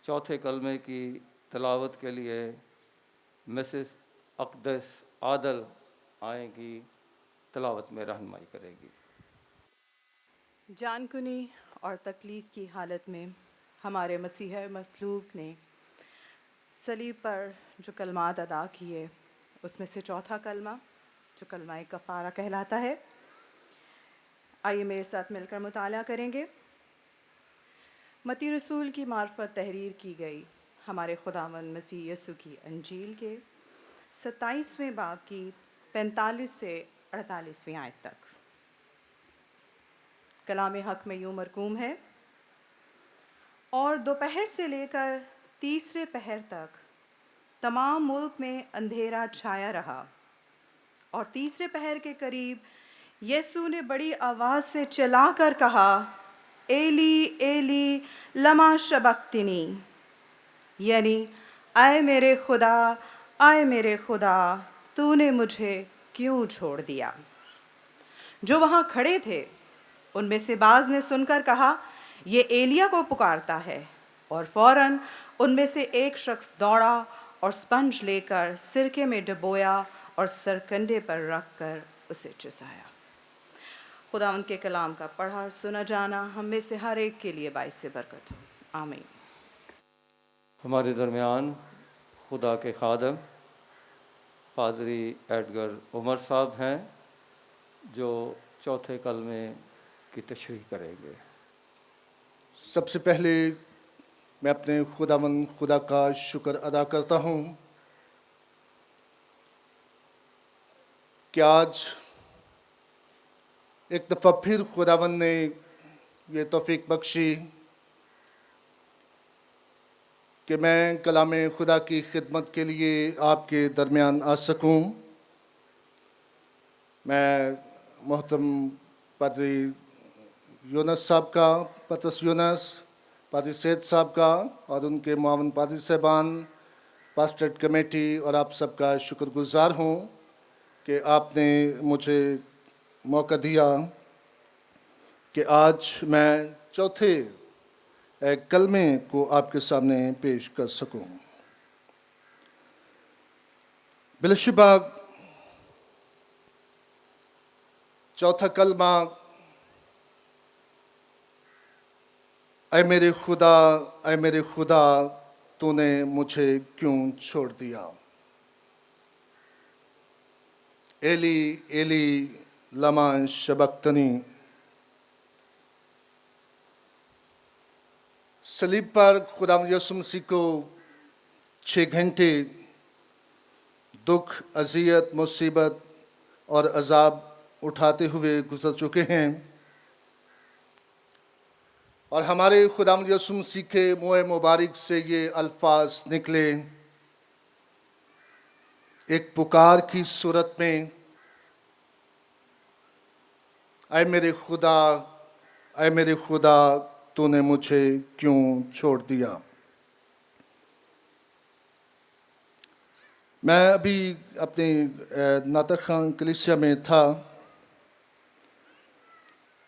चौथे कलमे की तिलावत के लिए मिसेस अक़दस आदल आएंगी, तिलावत में रहनुमाई करेगी। जानकुनी और तकलीफ़ की हालत में हमारे मसीह मसलूक ने सलीब पर जो कलमात अदा किए, उसमें से चौथा कलमा जो कलमा कफ़ारा कहलाता है, आइए मेरे साथ मिलकर मुताला करेंगे। मत्ती रसूल की मार्फत तहरीर की गई हमारे खुदावंद मसीह यसु की अंजील के 27वें बाब की 45 से 48वीं आयत तक। कलाम हक में यूं मरकूम है, और दोपहर से लेकर तीसरे पहर तक तमाम मुल्क में अंधेरा छाया रहा, और तीसरे पहर के करीब यीशु ने बड़ी आवाज़ से चिल्लाकर कहा, एली एली लमा शबक्तनी, यानी आए मेरे खुदा तूने मुझे क्यों छोड़ दिया। जो वहाँ खड़े थे उनमें से बाज़ ने सुनकर कहा, ये एलिया को पुकारता है, और फ़ौरन उनमें से एक शख्स दौड़ा और स्पंज लेकर सिरके में डुबोया और सरकंडे पर रख कर उसे चुसाया। खुदावंद के कलाम का पढ़ा और सुना जाना हम में से हर एक के लिए बाइस बरकत हो। आमीन। हमारे दरमियान खुदा के खादम पादरी एडगर उमर साहब हैं, जो चौथे कलमे की तशरीह करेंगे। सबसे पहले मैं अपने खुदा का शुक्र अदा करता हूँ कि आज एक दफ़ा फिर खुदावंद ने ये तौफीक बख्शी कि मैं कलाम खुदा की खिदमत के लिए आपके दरमियान आ सकूं। मैं मोहतरम पादरी यूनस साहब का, पतरस यूनस, पादरी सैयद साहब का और उनके मुआवन पादरी साहबान, पास्टरेट कमेटी और आप सबका शुक्रगुजार हूँ कि आपने मुझे मौका दिया कि आज मैं चौथे कलमे को आपके सामने पेश कर सकूं। बिलशुबा चौथा कलमा, ऐ मेरे खुदा तूने मुझे क्यों छोड़ दिया। एली एली लमा शबक्तनी। सलीब पर खुदा यीशु मसीह को 6 घंटे दुख, अजियत, मुसीबत और अजाब उठाते हुए गुजर चुके हैं, और हमारे खुदा यीशु मसीह के मुँह मुबारक से ये अल्फाज निकले एक पुकार की सूरत में, ऐ मेरे खुदा तूने मुझे क्यों छोड़ दिया। मैं अभी अपनी नातक खान कलीसिया में था,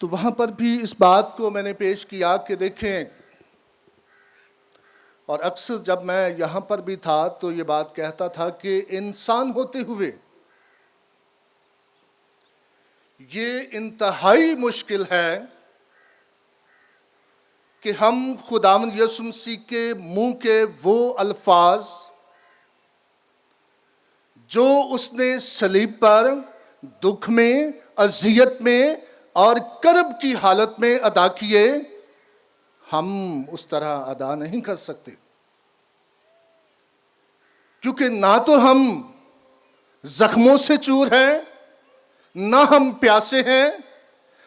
तो वहाँ पर भी इस बात को मैंने पेश किया कि देखें, और अक्सर जब मैं यहाँ पर भी था तो ये बात कहता था कि इंसान होते हुए ये इंतहाई मुश्किल है कि हम खुदावंद यीशु मसीह के मुंह के वो अल्फाज जो उसने सलीब पर दुख में, अजियत में और कर्ब की हालत में अदा किए, हम उस तरह अदा नहीं कर सकते, क्योंकि ना तो हम जख्मों से चूर हैं, ना हम प्यासे हैं,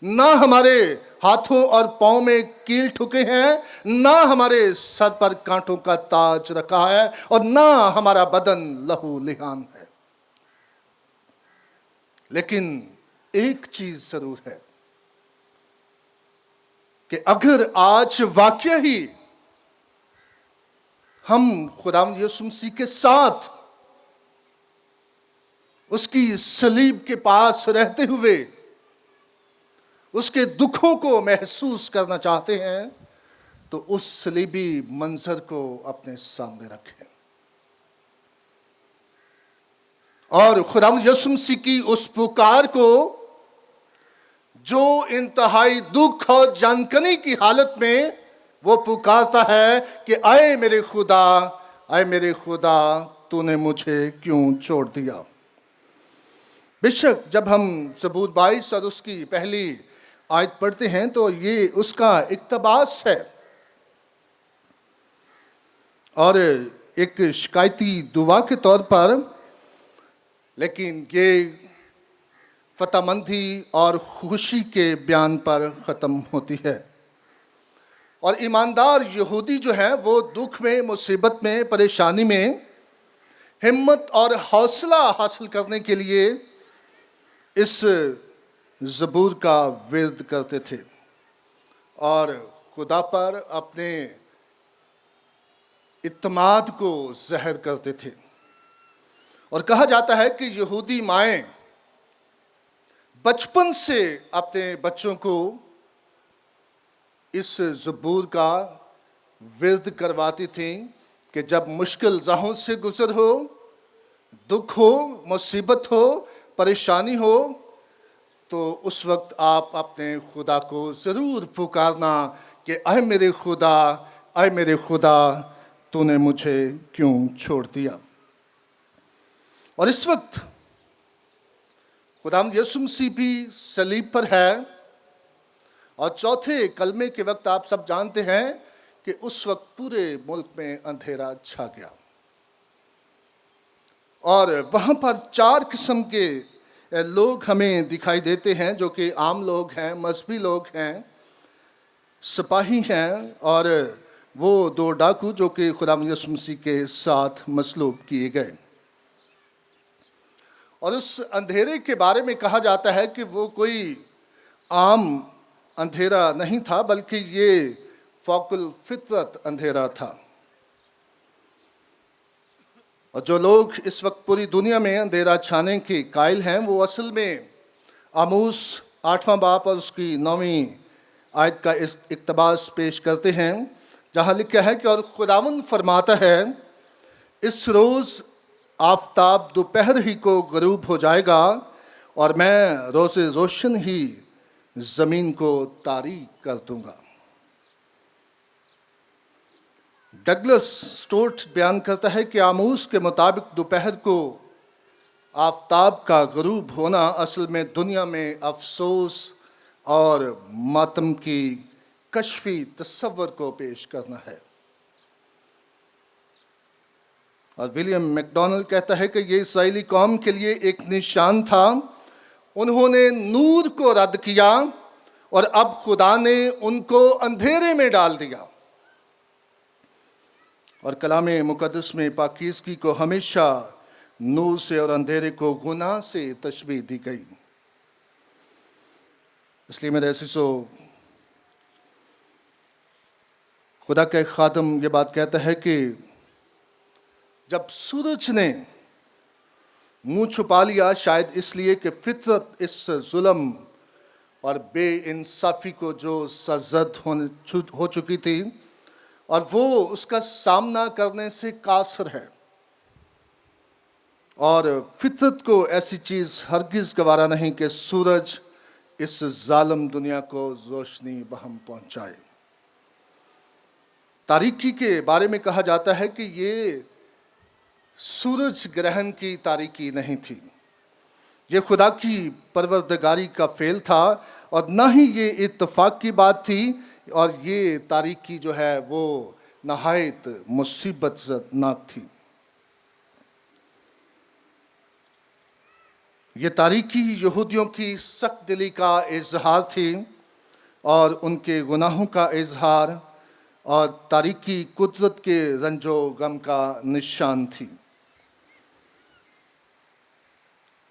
ना हमारे हाथों और पांव में कील ठुके हैं, ना हमारे सर पर कांटों का ताज रखा है, और ना हमारा बदन लहू लिहान है। लेकिन एक चीज जरूर है कि अगर आज वाकई ही हम खुदावंद यीशु मसीह के साथ उसकी सलीब के पास रहते हुए उसके दुखों को महसूस करना चाहते हैं, तो उस सलीबी मंजर को अपने सामने रखें और खुदावंद यीशु मसीह की उस पुकार को, जो इंतहाई दुख और जानकनी की हालत में वो पुकारता है कि आए मेरे खुदा, आए मेरे खुदा, तूने मुझे क्यों छोड़ दिया। बेशक जब हम सबूत 22 और उसकी पहली आयत पढ़ते हैं तो ये उसका इक्तबास है और एक शिकायती दुआ के तौर पर, लेकिन ये फतहमंदी और खुशी के बयान पर ख़त्म होती है। और ईमानदार यहूदी जो है वो दुख में, मुसीबत में, परेशानी में हिम्मत और हौसला हासिल करने के लिए इस ज़बूर का विर्द करते थे और खुदा पर अपने इत्मीनान को ज़ाहिर करते थे। और कहा जाता है कि यहूदी माएँ बचपन से अपने बच्चों को इस ज़बूर का विर्द करवाती थीं कि जब मुश्किल राहों से गुजर हो, दुख हो, मुसीबत हो, परेशानी हो, तो उस वक्त आप अपने खुदा को ज़रूर पुकारना कि ऐ मेरे खुदा, ऐ मेरे खुदा, तूने मुझे क्यों छोड़ दिया। और इस वक्त खुदावंद यीशु मसीह भी सलीब पर है और चौथे कलमे के वक्त आप सब जानते हैं कि उस वक्त पूरे मुल्क में अंधेरा छा गया और वहाँ पर 4 किस्म के लोग हमें दिखाई देते हैं, जो कि आम लोग हैं, मजहबी लोग हैं, सिपाही हैं और वो 2 डाकू जो कि खुदावंद यीशु मसीह के साथ मसलूब किए गए। और उस अंधेरे के बारे में कहा जाता है कि वो कोई आम अंधेरा नहीं था, बल्कि ये फ़ौकुल फितरत अंधेरा था। और जो लोग इस वक्त पूरी दुनिया में अंधेरा छाने के कायल हैं, वो असल में आमोस 8वां बाब और उसकी 9वीं आयत का इस इक्तबास पेश करते हैं, जहाँ लिखा है कि और खुदावंद फरमाता है, इस रोज़ आफताब दोपहर ही को गरूब हो जाएगा और मैं रोज़े रोशन ही ज़मीन को तारीक कर दूंगा। डगलस स्टोर्ट बयान करता है कि आमोस के मुताबिक दोपहर को आफताब का गरूब होना असल में दुनिया में अफसोस और मातम की कश्फी तस्वर को पेश करना है। और विलियम मैकडॉनल्ड कहता है कि ये इसराइली कौम के लिए एक निशान था। उन्होंने नूर को रद्द किया और अब खुदा ने उनको अंधेरे में डाल दिया। और कलामे मुकद्दस में पाकीज़गी को हमेशा नूर से और अंधेरे को गुनाह से तशबीह दी गई। इसलिए मेरे अज़ीज़ो, खुदा का एक खादम ये बात कहता है कि जब सूरज ने मुंह छुपा लिया, शायद इसलिए कि फितरत इस जुल्म और बेइंसाफ़ी को जो सजद हो चुकी थी और वो उसका सामना करने से कासर है, और फितरत को ऐसी चीज़ हरगिज़ गवारा नहीं कि सूरज इस जालिम दुनिया को रोशनी बहम पहुंचाए। तारीकी के बारे में कहा जाता है कि ये सूरज ग्रहण की तारीकी नहीं थी, ये खुदा की परवरदिगारी का फेल था और ना ही ये इत्तफाक की बात थी। और ये तारीकी जो है वो नहायत मुसीबतनाक थी। ये तारीकी यहूदियों की सख्त दिली का इजहार थी और उनके गुनाहों का इजहार, और तारीकी कुदरत के रंजो गम का निशान थी।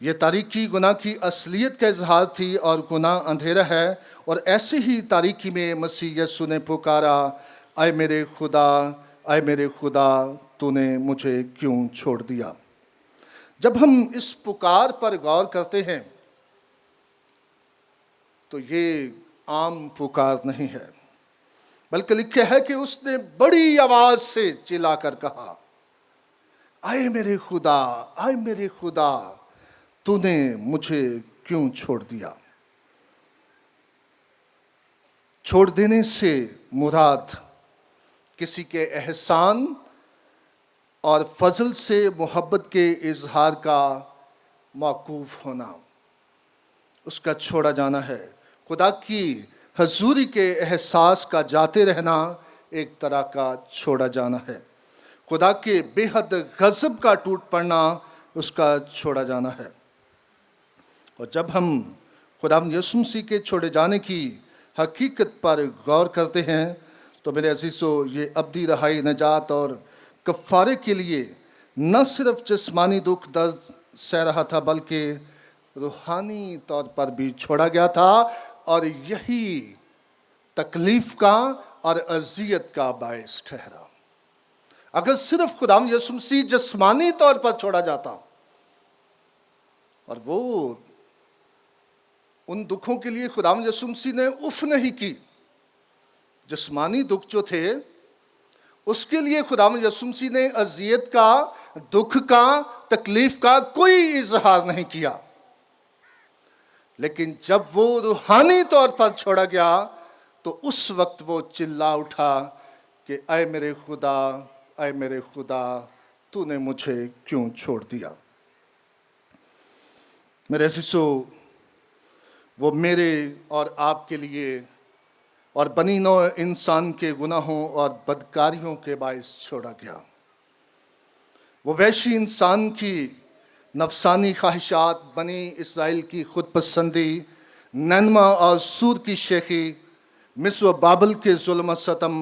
ये तारीकी गुनाह की असलियत का इजहार थी और गुनाह अंधेरा है। और ऐसे ही तारीकी में मसीह यीशु ने पुकारा, आए मेरे खुदा, आए मेरे खुदा, तूने मुझे क्यों छोड़ दिया। जब हम इस पुकार पर गौर करते हैं तो ये आम पुकार नहीं है, बल्कि लिखा है कि उसने बड़ी आवाज से चिल्लाकर कहा, आए मेरे खुदा, आए मेरे खुदा, तूने मुझे क्यों छोड़ दिया। छोड़ देने से मुराद किसी के एहसान और फजल से मोहब्बत के इजहार का मौकूफ होना, उसका छोड़ा जाना है। खुदा की हजूरी के एहसास का जाते रहना एक तरह का छोड़ा जाना है। खुदा के बेहद गज़ब का टूट पड़ना उसका छोड़ा जाना है। और जब हम खुदा यीशु मसीह के छोड़े जाने की हकीकत पर गौर करते हैं तो मेरे अजीज़ों, ये अब्दी रहाई, नजात और कफ़ारे के लिए न सिर्फ जिस्मानी दुख दर्द सह रहा था बल्कि रूहानी तौर पर भी छोड़ा गया था, और यही तकलीफ का और अजियत का बायस ठहरा। अगर सिर्फ खुदा यीशु मसीह जिस्मानी तौर पर छोड़ा जाता और वो उन दुखों के लिए खुदा यीशु मसीह ने उफ नहीं की, जिस्मानी दुख जो थे उसके लिए खुदा यीशु मसीह ने अजियत का, दुख का, तकलीफ का कोई इजहार नहीं किया। लेकिन जब वो रूहानी तौर पर छोड़ा गया तो उस वक्त वो चिल्ला उठा कि ऐ मेरे खुदा, ऐ मेरे खुदा, तूने मुझे क्यों छोड़ दिया। मेरे अज़ीज़ों, वो मेरे और आपके लिए और बनी नौ इंसान के गुनाहों और बदकारियों के बायस छोड़ा गया। वो वैशी इंसान की नफसानी ख्वाहिशात, बनी इसराइल की खुद पसंदी, नैनमा और सूर की शेखी, मिस्र बाबल के जुल्म सतम,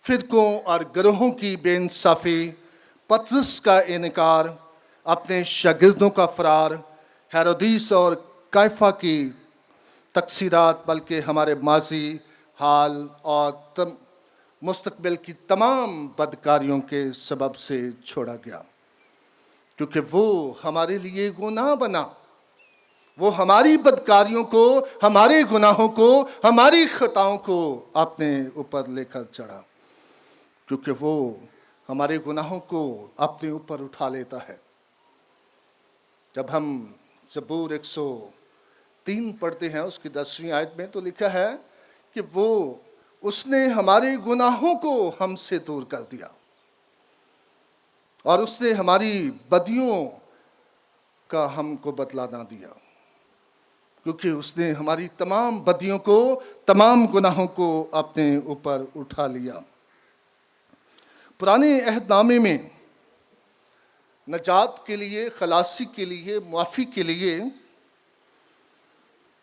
फिरकों और गिरोहों की बेइंसाफ़ी, पतरस का इनकार, अपने शागिर्दों का फरार, हेरोदीस और कायफा की तकसीरात, बल्कि हमारे माजी, हाल और मुस्तकबिल की तमाम बदकारियों के सबब से छोड़ा गया। क्योंकि वो हमारे लिए गुनाह बना, वो हमारी बदकारियों को, हमारे गुनाहों को, हमारी खताओं को अपने ऊपर लेकर चढ़ा, क्योंकि वो हमारे गुनाहों को अपने ऊपर उठा लेता है। जब हम ज़बूर 103 पढ़ते हैं उसकी 10वीं आयत में तो लिखा है कि वो उसने हमारे गुनाहों को हमसे दूर कर दिया और उसने हमारी बदियों का हमको बदला ना दिया, क्योंकि उसने हमारी तमाम बदियों को, तमाम गुनाहों को अपने ऊपर उठा लिया। पुराने अहदनामे में नजात के लिए, खलासी के लिए, मुआफ़ी के लिए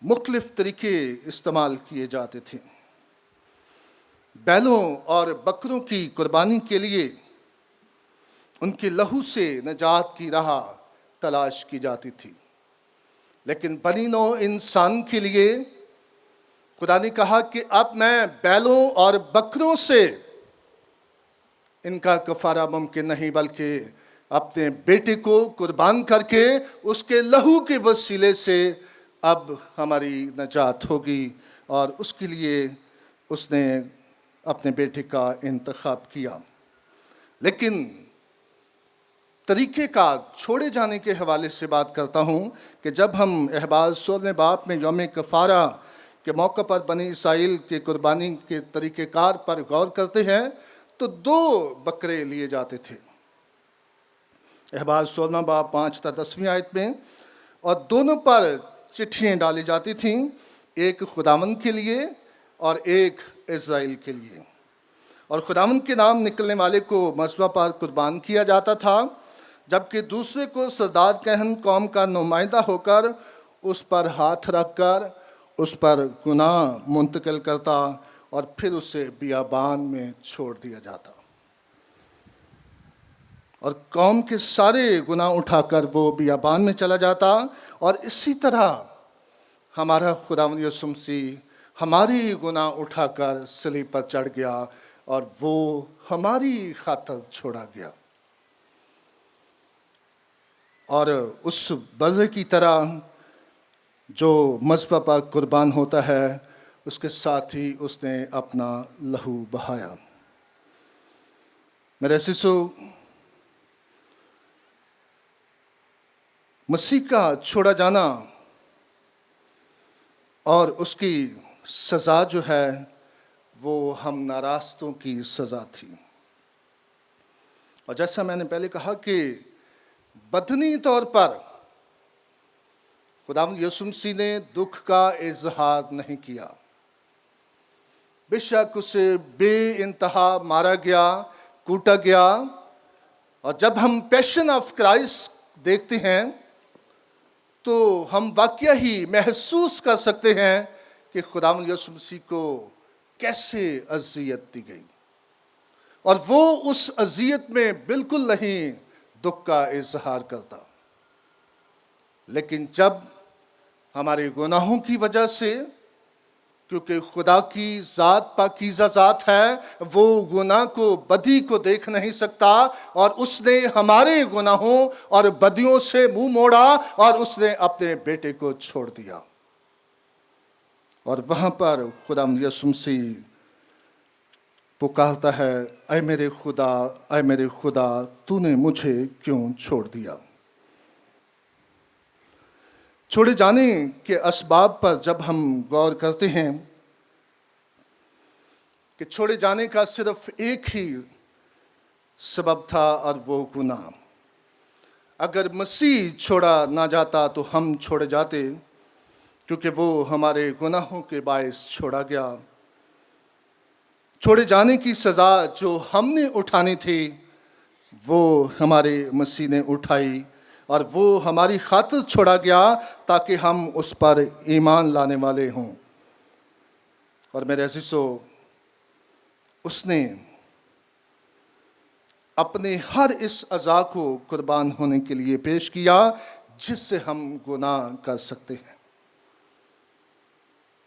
मुख्तलिफ तरीके इस्तेमाल किए जाते थे। बैलों और बकरों की कुर्बानी के लिए उनके लहू से नजात की राह तलाश की जाती थी। लेकिन बनी नौ इंसान के लिए खुदा ने कहा कि अब मैं बैलों और बकरों से इनका कफारा मुमकिन नहीं, बल्कि अपने बेटे को कुर्बान करके उसके लहू के वसीले से अब हमारी नजात होगी। और उसके लिए उसने अपने बेटे का इंतखाब किया। लेकिन तरीके का छोड़े जाने के हवाले से बात करता हूँ कि जब हम अहबार 16 बाब में यौम कफ़ारा के मौके पर बनी इसराइल के कुर्बानी के तरीक़ेकार पर गौर करते हैं तो 2 बकरे लिए जाते थे। अहबार 16 बाब 5 तक 10वीं आयत में, और दोनों पर चिट्ठियाँ डाली जाती थीं, एक खुदावंद के लिए और एक इज़राइल के लिए। और खुदावंद के नाम निकलने वाले को मसवा पर कुर्बान किया जाता था, जबकि दूसरे को सरदार कहन कौम का नुमाइंदा होकर उस पर हाथ रखकर उस पर गुनाह मुंतकिल करता और फिर उसे बियाबान में छोड़ दिया जाता और कौम के सारे गुनाह उठाकर वो बियाबान में चला जाता। और इसी तरह हमारा खुदावंद यीशु मसीह हमारी गुनाह उठाकर सलीब पर चढ़ गया और वो हमारी खातिर छोड़ा गया। और उस बज़े की तरह जो मज़बा पर कुर्बान होता है उसके साथ ही उसने अपना लहू बहाया। मेरे शिशु, मसीह का छोड़ा जाना और उसकी सज़ा जो है वो हम नारास्तों की सज़ा थी। और जैसा मैंने पहले कहा कि बदनी तौर पर खुदावंद यीशु मसीह ने दुख का इजहार नहीं किया। बेशक उसे बेइंतहा मारा गया, कूटा गया। और जब हम पैशन ऑफ क्राइस्ट देखते हैं तो हम वाकई ही महसूस कर सकते हैं कि खुदावंद यीशु मसीह को कैसे अज़ियत दी गई, और वो उस अज़ियत में बिल्कुल नहीं दुख का इजहार करता। लेकिन जब हमारे गुनाहों की वजह से, क्योंकि खुदा की ज़ात पाकीज़ा ज़ात है, वो गुनाह को, बदी को देख नहीं सकता, और उसने हमारे गुनाहों और बदियों से मुंह मोड़ा और उसने अपने बेटे को छोड़ दिया। और वहाँ पर खुदा यीशु मसीह पुकारता है, ऐ मेरे खुदा, ऐ मेरे खुदा, तूने मुझे क्यों छोड़ दिया। छोड़े जाने के असबाब पर जब हम गौर करते हैं कि छोड़े जाने का सिर्फ एक ही सबब था, और वो गुनाह। अगर मसीह छोड़ा ना जाता तो हम छोड़े जाते, क्योंकि वो हमारे गुनाहों के बायस छोड़ा गया। छोड़े जाने की सज़ा जो हमने उठानी थी वो हमारे मसीह ने उठाई, और वो हमारी खातिर छोड़ा गया ताकि हम उस पर ईमान लाने वाले हों। और मेरे अज़ीज़ों, उसने अपने हर इस अज़ा को कुर्बान होने के लिए पेश किया जिससे हम गुनाह कर सकते हैं।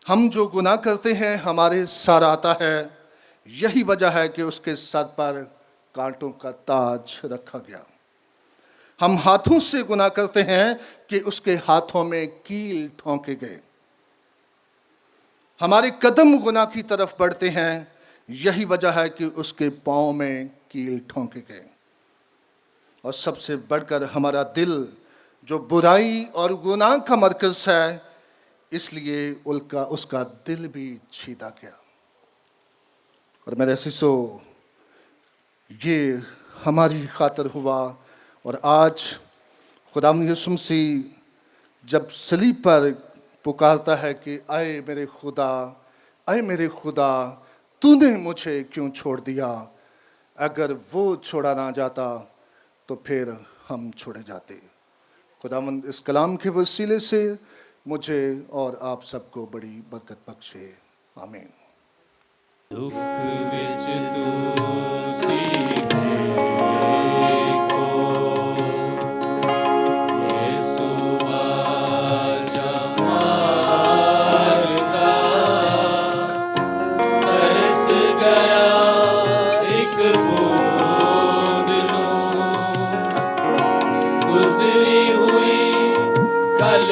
हम जो गुनाह करते हैं हमारे सर आता है, यही वजह है कि उसके सर पर कांटों का ताज रखा गया। हम हाथों से गुनाह करते हैं कि उसके हाथों में कील ठोंके गए। हमारे कदम गुनाह की तरफ बढ़ते हैं, यही वजह है कि उसके पांव में कील ठोंके गए। और सबसे बढ़कर हमारा दिल जो बुराई और गुनाह का मरकज है, इसलिए उसका दिल भी छीदा गया। और मेरे अज़ीज़ों, ये हमारी खातिर हुआ। और आज खुदावंद यीशु मसीह जब सलीब पर पुकारता है कि ऐ मेरे खुदा, ऐ मेरे खुदा, तूने मुझे क्यों छोड़ दिया, अगर वो छोड़ा ना जाता तो फिर हम छोड़े जाते। खुदावंद इस कलाम के वसीले से मुझे और आप सबको बड़ी बरकत बख्शे। आमीन। दुख विच तू सीखे को, यीशु आजा मारदा, तरस गया एक बूंद नूं, गुजरी हुई कल